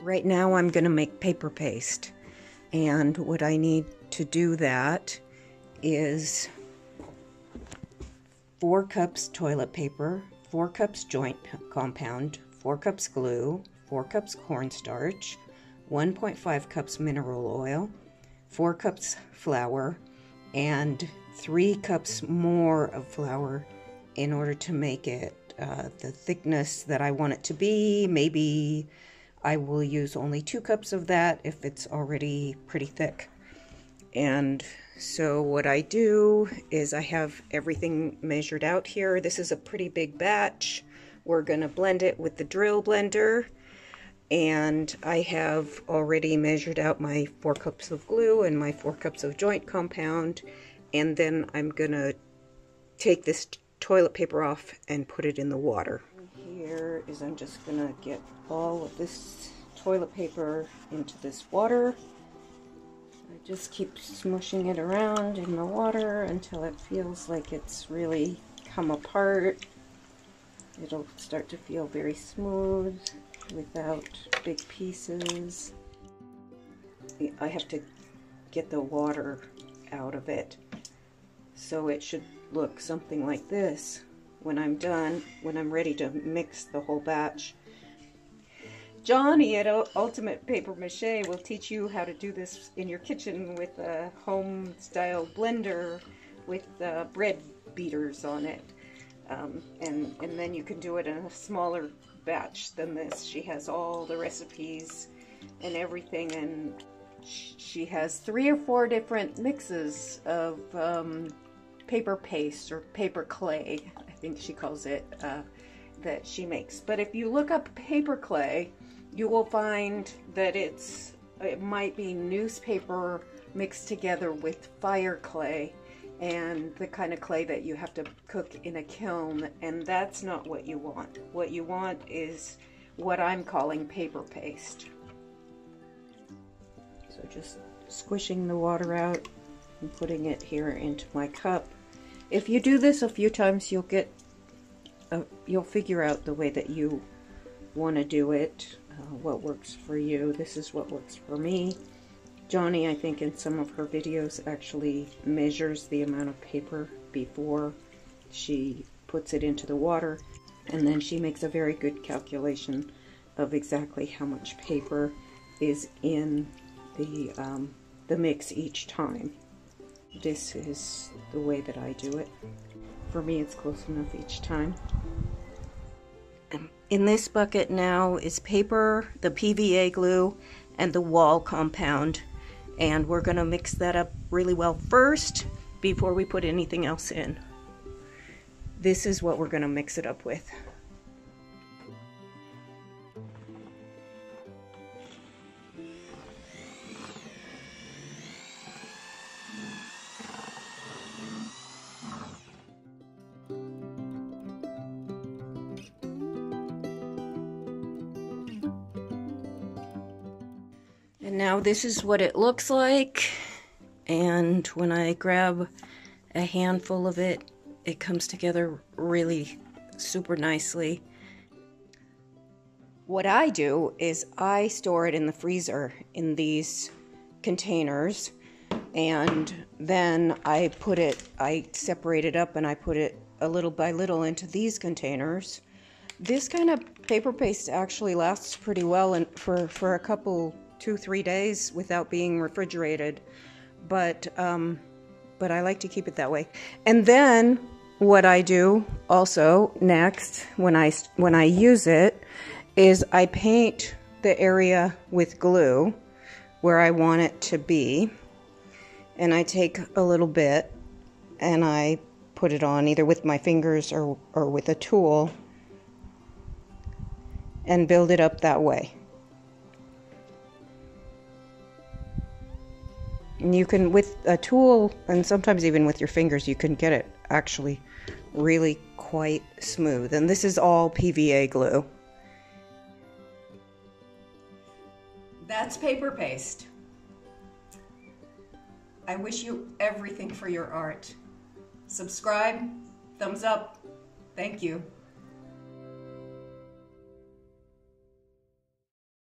Right now I'm going to make paper paste, and what I need to do that is 4 cups toilet paper, 4 cups joint compound, 4 cups glue, 4 cups cornstarch, 1.5 cups mineral oil, 4 cups flour, and 3 cups more of flour in order to make it the thickness that I want it to be. Maybe I will use only 2 cups of that if it's already pretty thick. And so what I do is I have everything measured out here. This is a pretty big batch. We're going to blend it with the drill blender. And I have already measured out my 4 cups of glue and my 4 cups of joint compound. And then I'm going to take this toilet paper off and put it in the water. Here is I'm just going to get all of this toilet paper into this water. I just keep smushing it around in the water until it feels like it's really come apart. It'll start to feel very smooth without big pieces. I have to get the water out of it, so it should look something like this when I'm done, when I'm ready to mix the whole batch. Jonni at Ultimate Paper Mache will teach you how to do this in your kitchen with a home-style blender with bread beaters on it. And then you can do it in a smaller batch than this. She has all the recipes and everything, and she has 3 or 4 different mixes of paper paste or paper clay, I think she calls it, that she makes. But if you look up paper clay, you will find that it might be newspaper mixed together with fire clay, and the kind of clay that you have to cook in a kiln, and that's not what you want. What you want is what I'm calling paper paste. So just squishing the water out and putting it here into my cup. If you do this a few times, you'll figure out the way that you want to do it, what works for you. This is what works for me. Jonni, I think in some of her videos, actually measures the amount of paper before she puts it into the water, and then she makes a very good calculation of exactly how much paper is in the mix each time. This is the way that I do it. For me, it's close enough each time. In this bucket now is paper, the PVA glue, and the wall compound. And we're going to mix that up really well first before we put anything else in. This is what we're going to mix it up with. And now this is what it looks like, and when I grab a handful of it, it comes together really super nicely. What I do is I store it in the freezer in these containers, and then I separate it up and I put it a little by little into these containers. This kind of paper paste actually lasts pretty well and for a couple 2-3 days without being refrigerated, but I like to keep it that way. And then what I do also next when I use it is I paint the area with glue where I want it to be, and I take a little bit and I put it on either with my fingers or with a tool and build it up that way. And you can, with a tool, and sometimes even with your fingers, you can get it actually really quite smooth. And this is all PVA glue. That's paper paste. I wish you everything for your art. Subscribe, thumbs up. Thank you.